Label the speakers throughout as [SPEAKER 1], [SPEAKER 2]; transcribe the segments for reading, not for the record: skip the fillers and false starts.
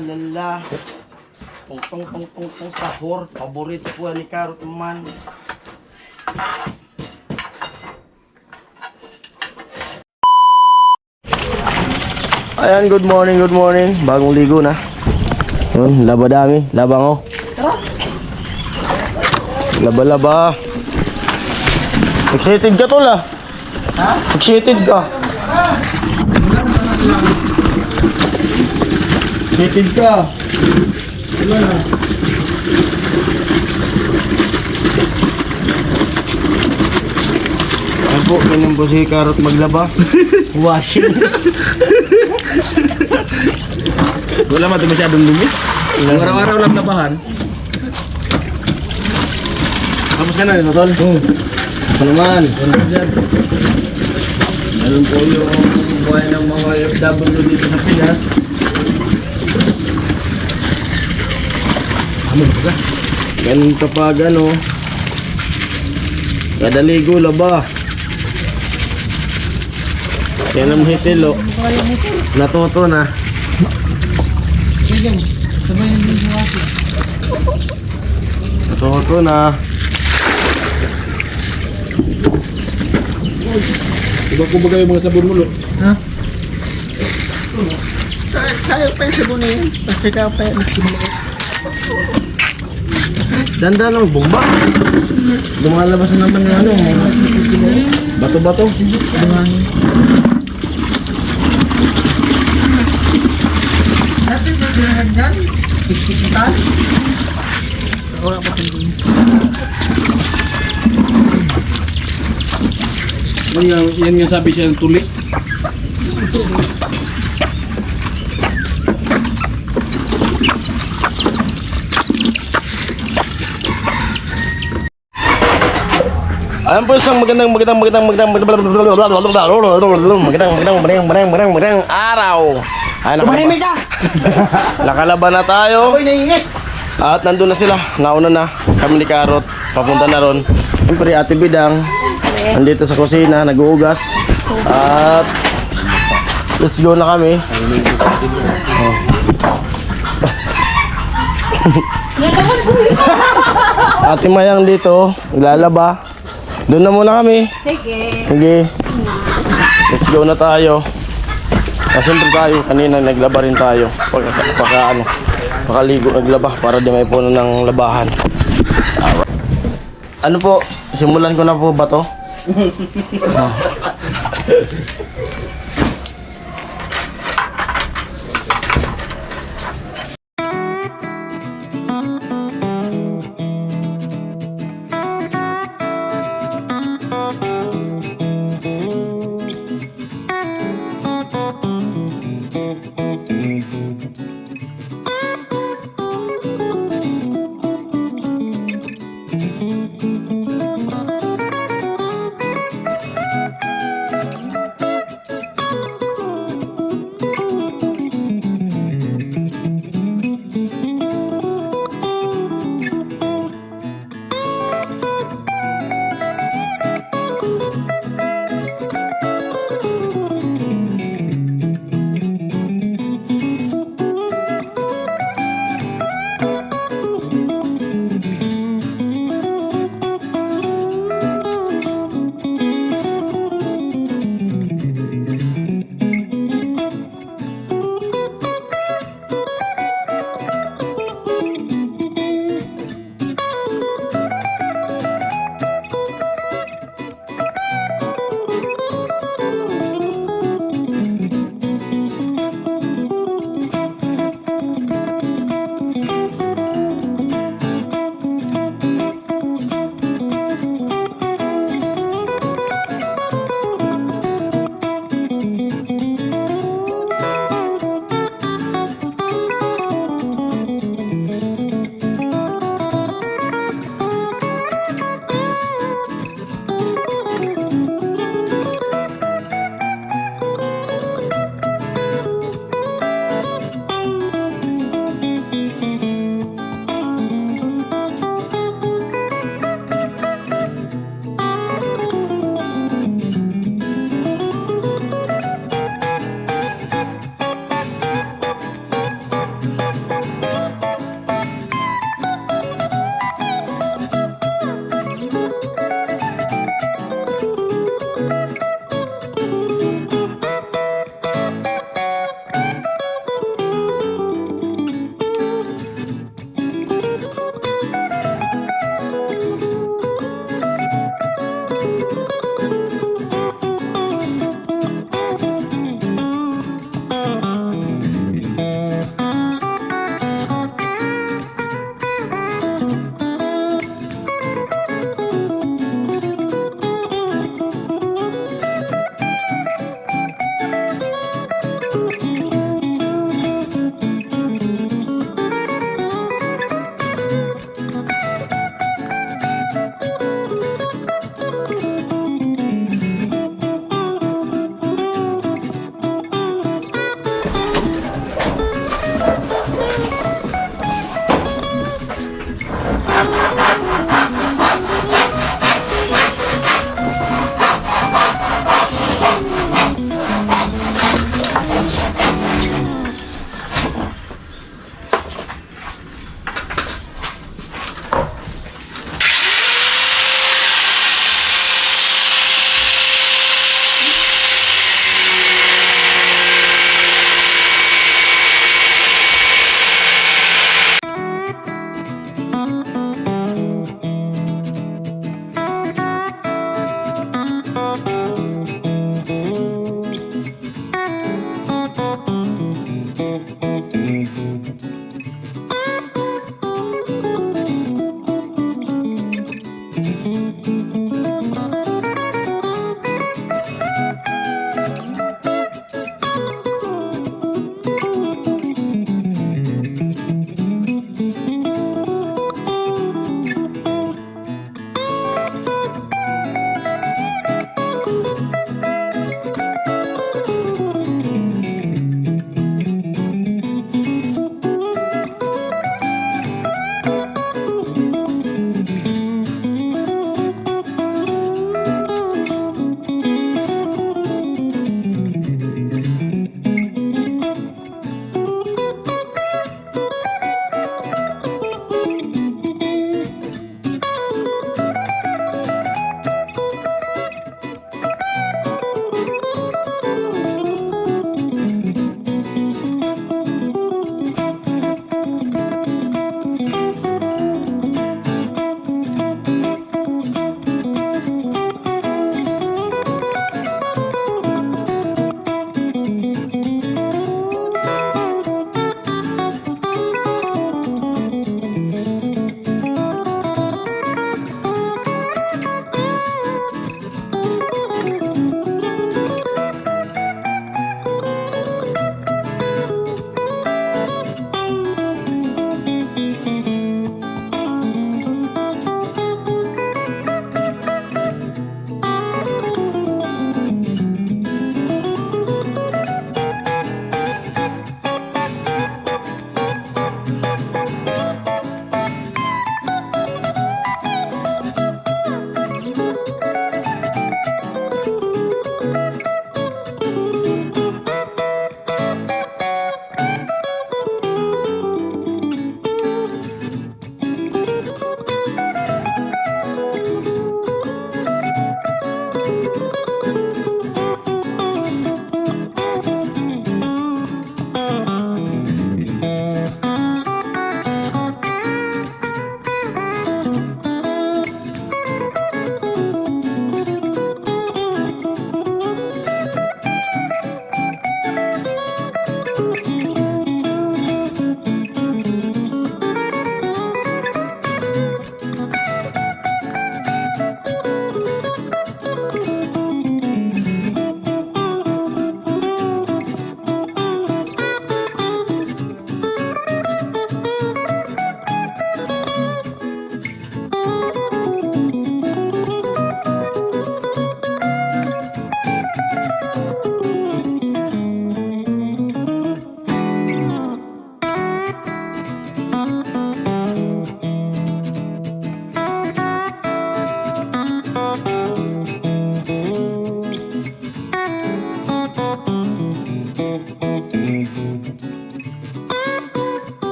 [SPEAKER 1] Lala. Tong sahur. Paborito po ni Karot man. Ayan, good morning. Bagong ligo na. Yun, laba dami. Labang oh. Laba. Excited ka tol ah. Ha? Excited ka. Excited ka. Wala na. Ayan po, ganyan po si Karot maglaba. Washing.
[SPEAKER 2] Wala man ito masyadong dumi. Araw-araw lang labahan. Tapos ka na rin, tol?
[SPEAKER 1] Ano naman? Meron po yung buhay ng mga OFW dito sa Pinas. Ganun kapag ano, kada ligo laba. Yan ang hitilo. Natuto na. Natuto na.
[SPEAKER 2] Iba ko ba kayo mga sabon mo, lo?
[SPEAKER 3] Ha? Kaya pa yung sabon eh. Kasi kaya pa yung
[SPEAKER 1] Danda lang, bomba. Lumalabas na naman yung ano, bato-bato.
[SPEAKER 3] Dati ba dyan dyan? Ikikitan? Wala pa sila.
[SPEAKER 2] Yan nga sabi siya ng tuli.
[SPEAKER 1] Ayan po isang magandang araw. Ay, nakalaban na tayo. At nandun na sila. Nauna na. Kami ni Karot. Papunta na ron. Siyempre Ate Bidang nandito sa kusina, nag-uugas. At let's go na kami. Ate Mayang dito, naglalaba. Doon na muna kami. Sige. Let's go na tayo. Siyempre tayo, kanina naglaba rin tayo. Pakaligo naglaba para di may puno ng labahan. Ano po, simulan ko na po ba to?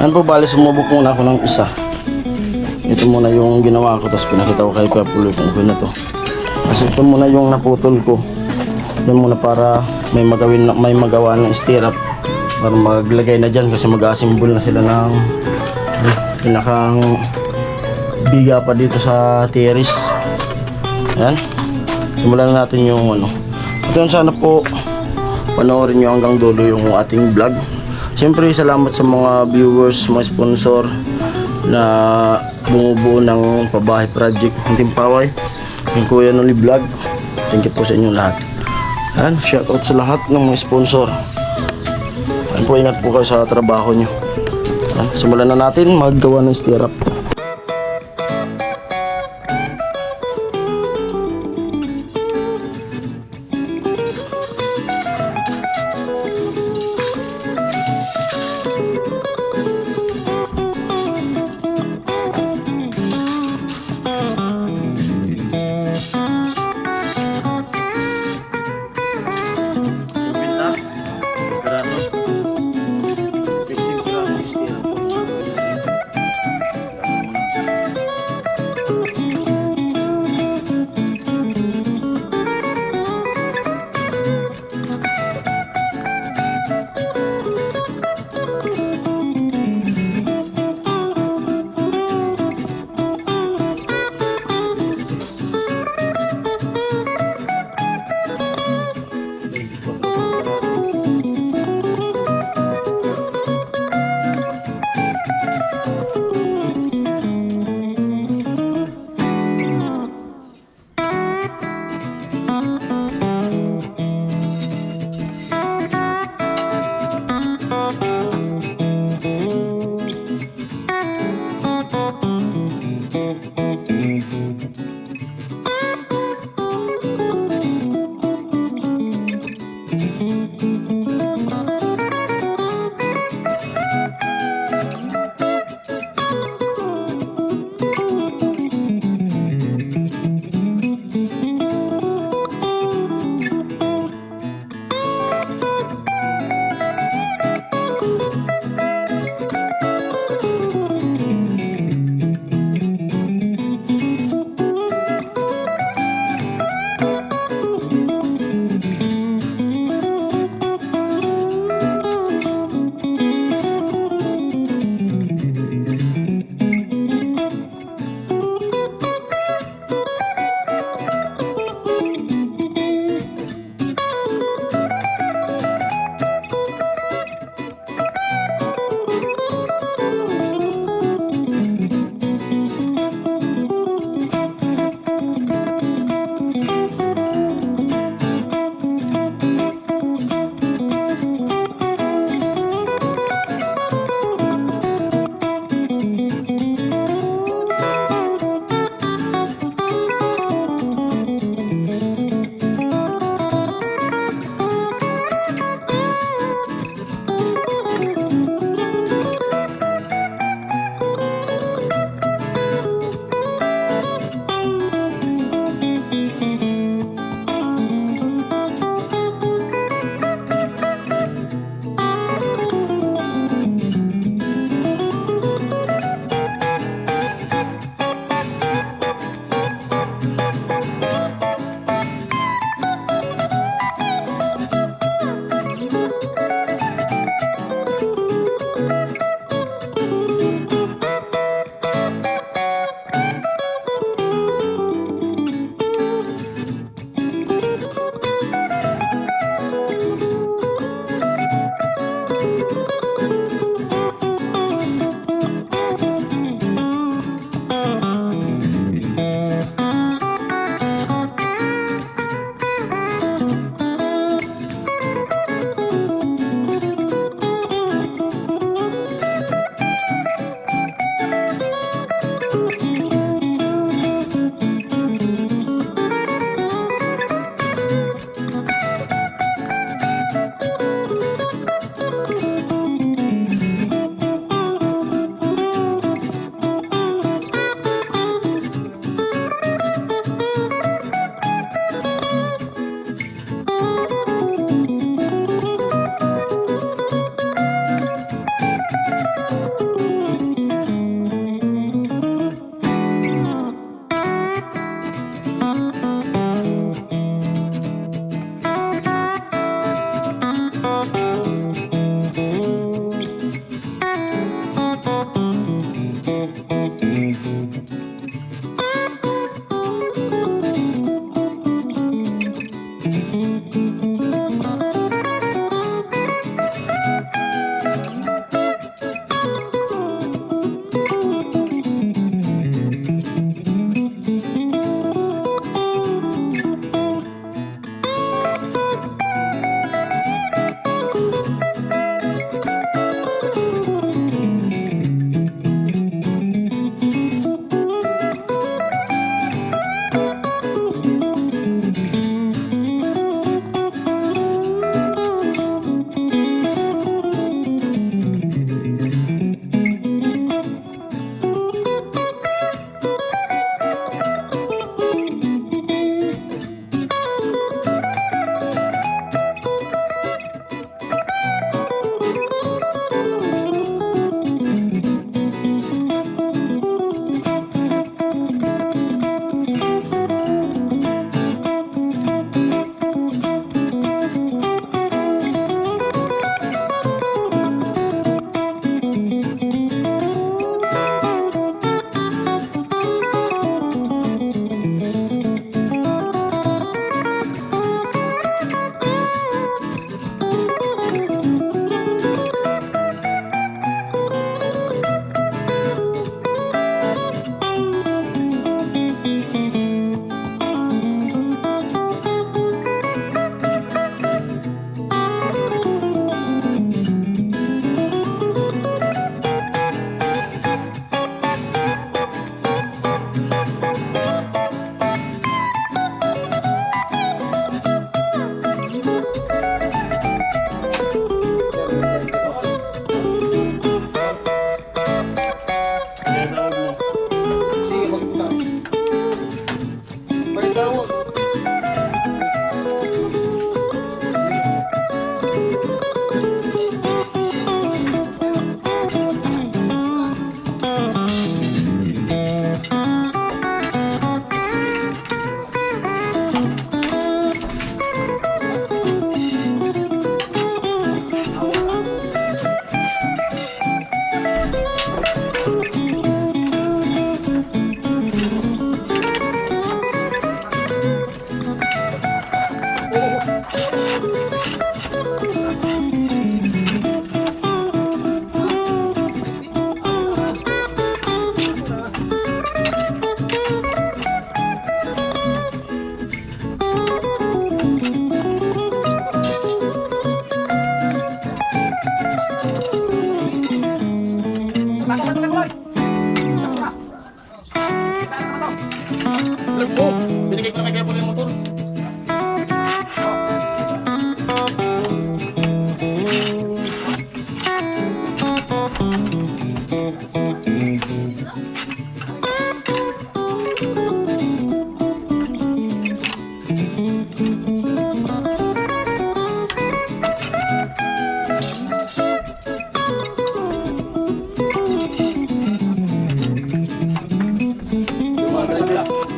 [SPEAKER 1] Ano po, bali sumubok muna ako ng isa. Ito muna yung ginawa ko, tapos pinakita ko kay Papuloy kung okay na to. Kasi ito muna yung naputol ko. Yan muna para may magawa ng stirrup para maglagay na dyan, kasi mag-assemble na sila ng pinakang biga pa dito sa terrace. Yan, simulan natin yung ano. At yun, sana po panoorin nyo hanggang dulo yung ating vlog. Siyempre, salamat sa mga viewers, mga sponsor na bumubuo ng Pabahay Project Team Paway. Yung Kuya Noli Vlog. Thank you po sa inyo lahat. Yan, shoutout sa lahat ng mga sponsor. Yan po, ingat po kayo sa trabaho nyo. Yan, simulan na natin maggawa ng stirrup.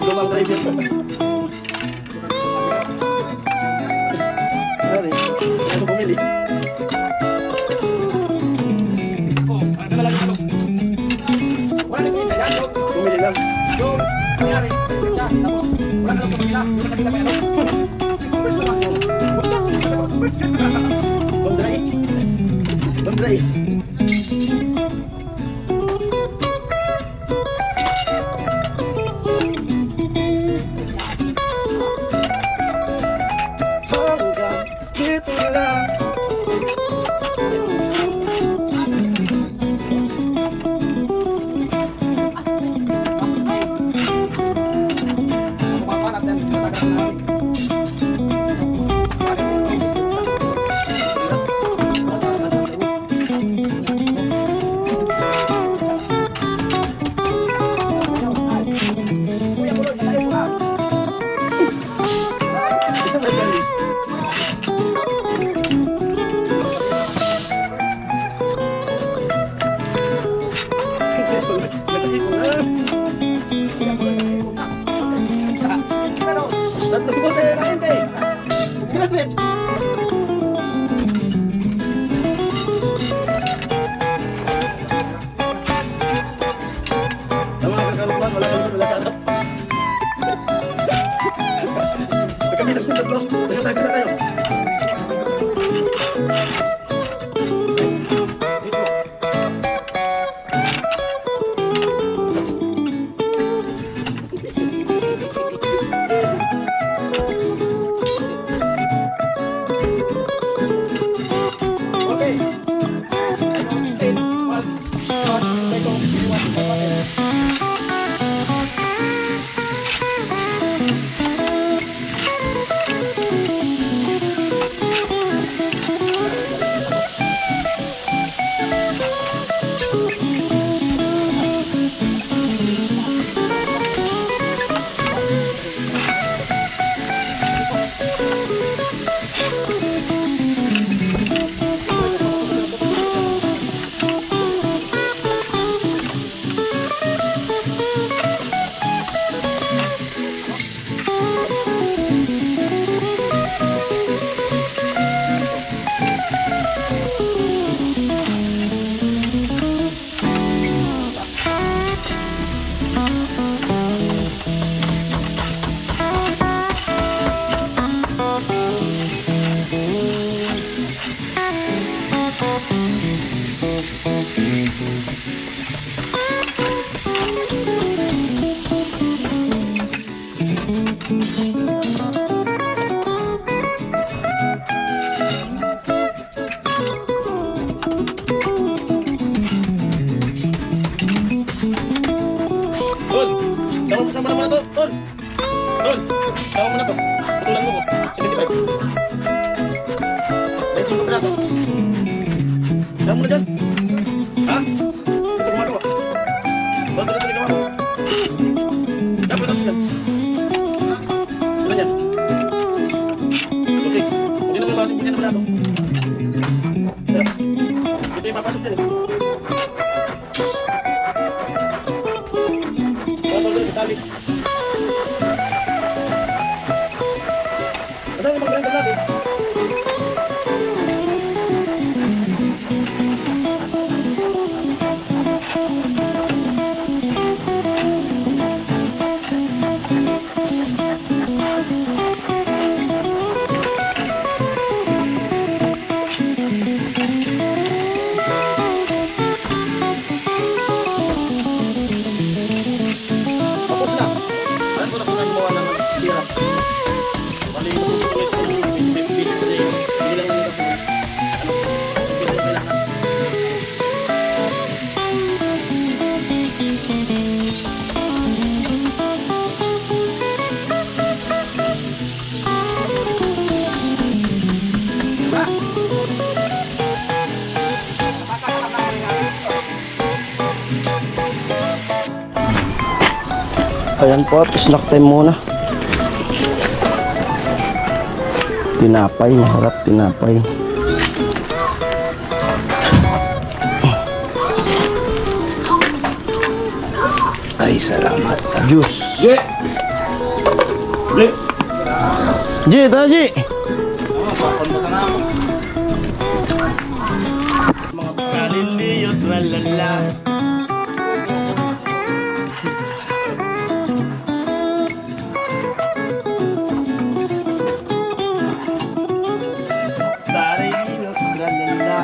[SPEAKER 1] Lumang driver. Sorry, ano bumili?
[SPEAKER 2] Oh, ano lang ano? Wala nang kita yan, yo.
[SPEAKER 1] Bumili lang.
[SPEAKER 2] Yo, nangyari. Siya, tapos wala na lang sa kabila. Yung sa kabila may ano.
[SPEAKER 1] Bondray. Bondray. Hanggang dito lang.
[SPEAKER 2] Kumapalat yan, matagal natin. Kuya, buloy, nalayo ka. Okay. Ten, one, shot, second, one, one.
[SPEAKER 1] Tol, sama naman na to, Tol. Tol, sama mo na to. Putulan mo ko. 75. Dahil sino pala to? Sama mo na dyan. Ha? Ito gumagawa. Tol, tuloy gawa mo. Dapat ito dyan. Ito dyan. Lusik. Hindi naman masuk po dyan pala to. Ito yung papasok dyan eh. Tali. Ada yang makan tadi. Ayan po, snack time muna. Tinapay, masarap tinapay.
[SPEAKER 2] Ay, salamat.
[SPEAKER 1] Juice.
[SPEAKER 2] Je! Je!
[SPEAKER 1] Ji, taji. Mga kalindiyot, lalala. Tariliyot, lalala.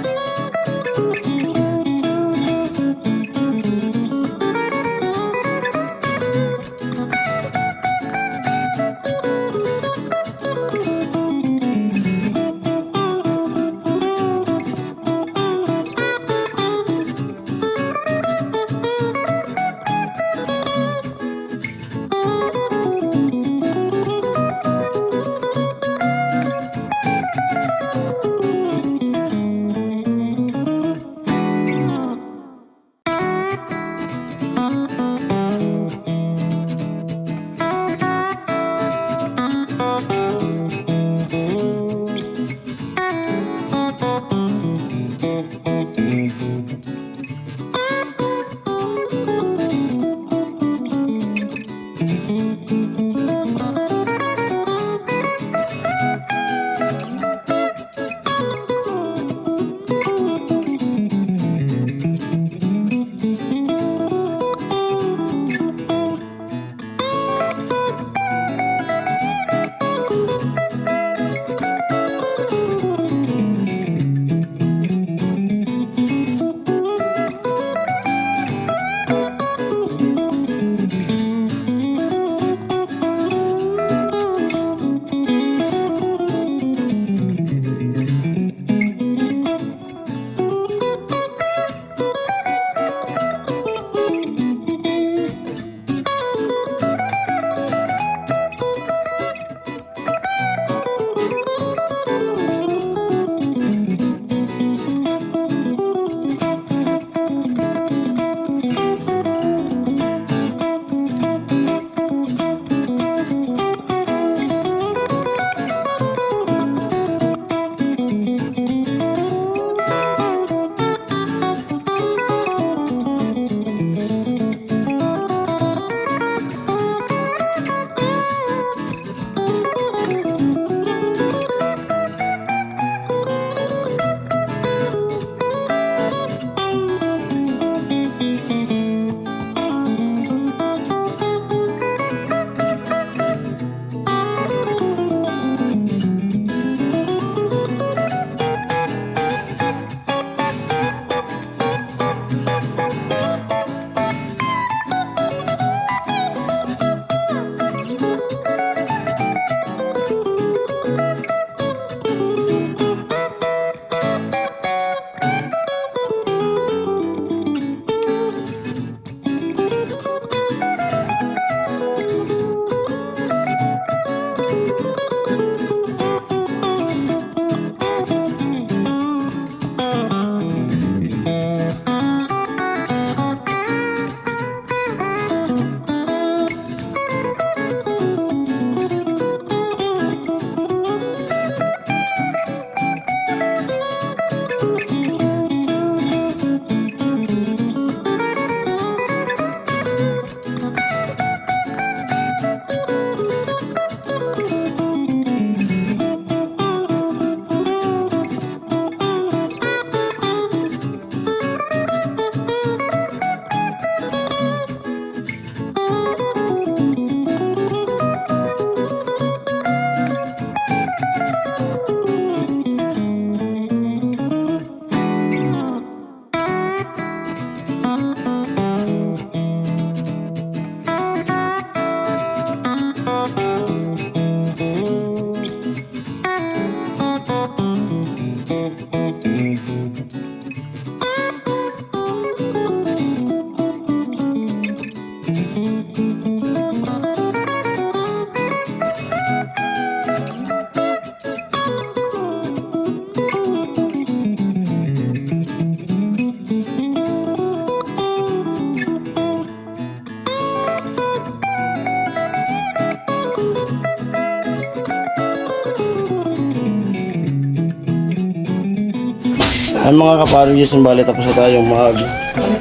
[SPEAKER 1] Ay mga kaparangis, bali tapos na tayo
[SPEAKER 3] Balik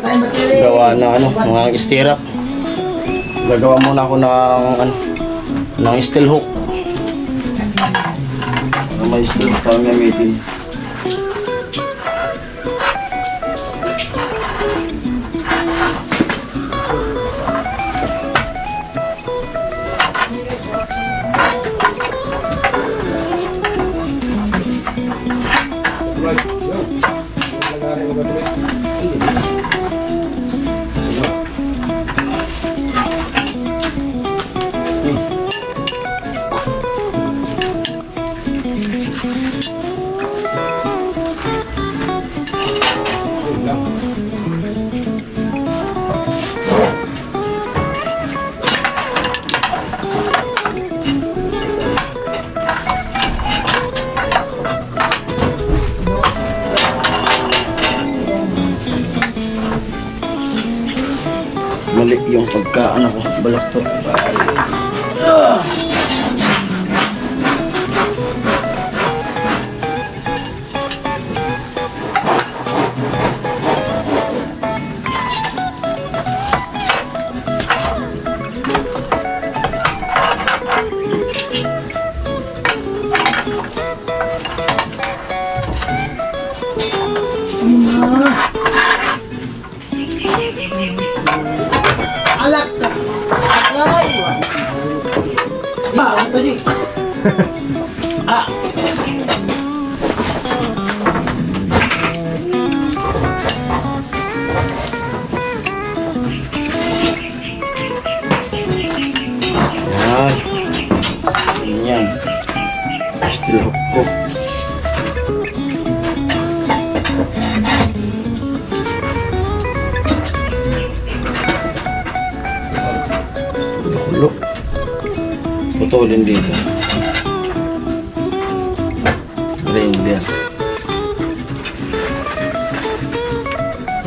[SPEAKER 3] tayo battery.
[SPEAKER 1] gawa na mga stirrup. Gagawa muna ako ng steel hook. May steel hook tayong gamitin. Mali yung pagkaan ako, balaktot.
[SPEAKER 3] Alak! Alay! Ba, ito di.
[SPEAKER 1] Yan. Yan. Steel hook ko. Look. Putulin dito. Reindeer.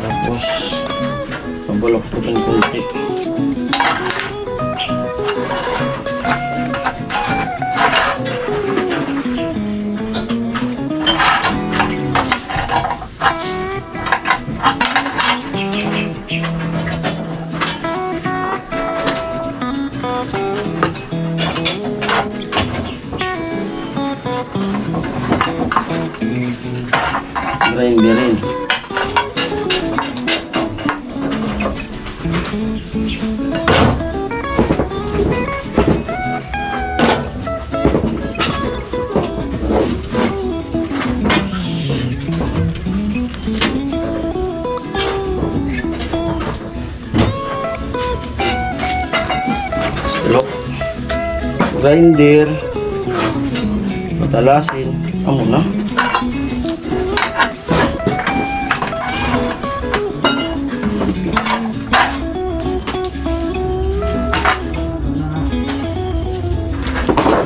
[SPEAKER 1] Tapos pabulok po ng kunti. Reindeer rin. Stilok. Reindeer. Patalasin. Amo na.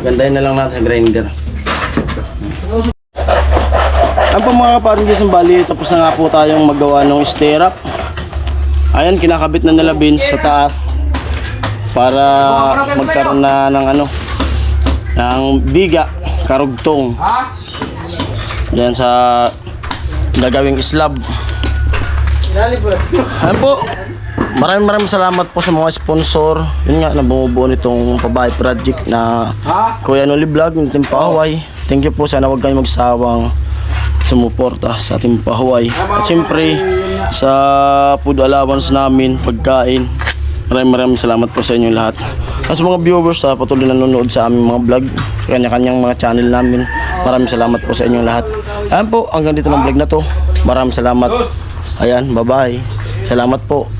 [SPEAKER 1] Gandahin na lang natin sa grinder. Ang po mga kaparangis ng bali, tapos na nga po tayong magawa ng stirrup. Ayan, kinakabit na nila Vince sa taas para magkaroon na ng biga, karugtong. Diyan sa gagawing slab. Ayan po. Maraming salamat po sa mga sponsor. Yun nga, na bumubuo nitong pabahay project na Kuya Noli Vlog ng Team Pahuway. Thank you po, sana huwag kayong magsawang sumuporta sa Team Pahuway. At siyempre, sa food allowance namin, pagkain. Maraming salamat po sa inyo lahat. At sa mga viewers, patuloy na nanonood sa aming mga vlog, sa kanya-kanyang mga channel namin. Maraming salamat po sa inyong lahat. Ayan po, hanggang dito ng vlog na to. Maraming salamat. Ayan, bye-bye. Salamat po.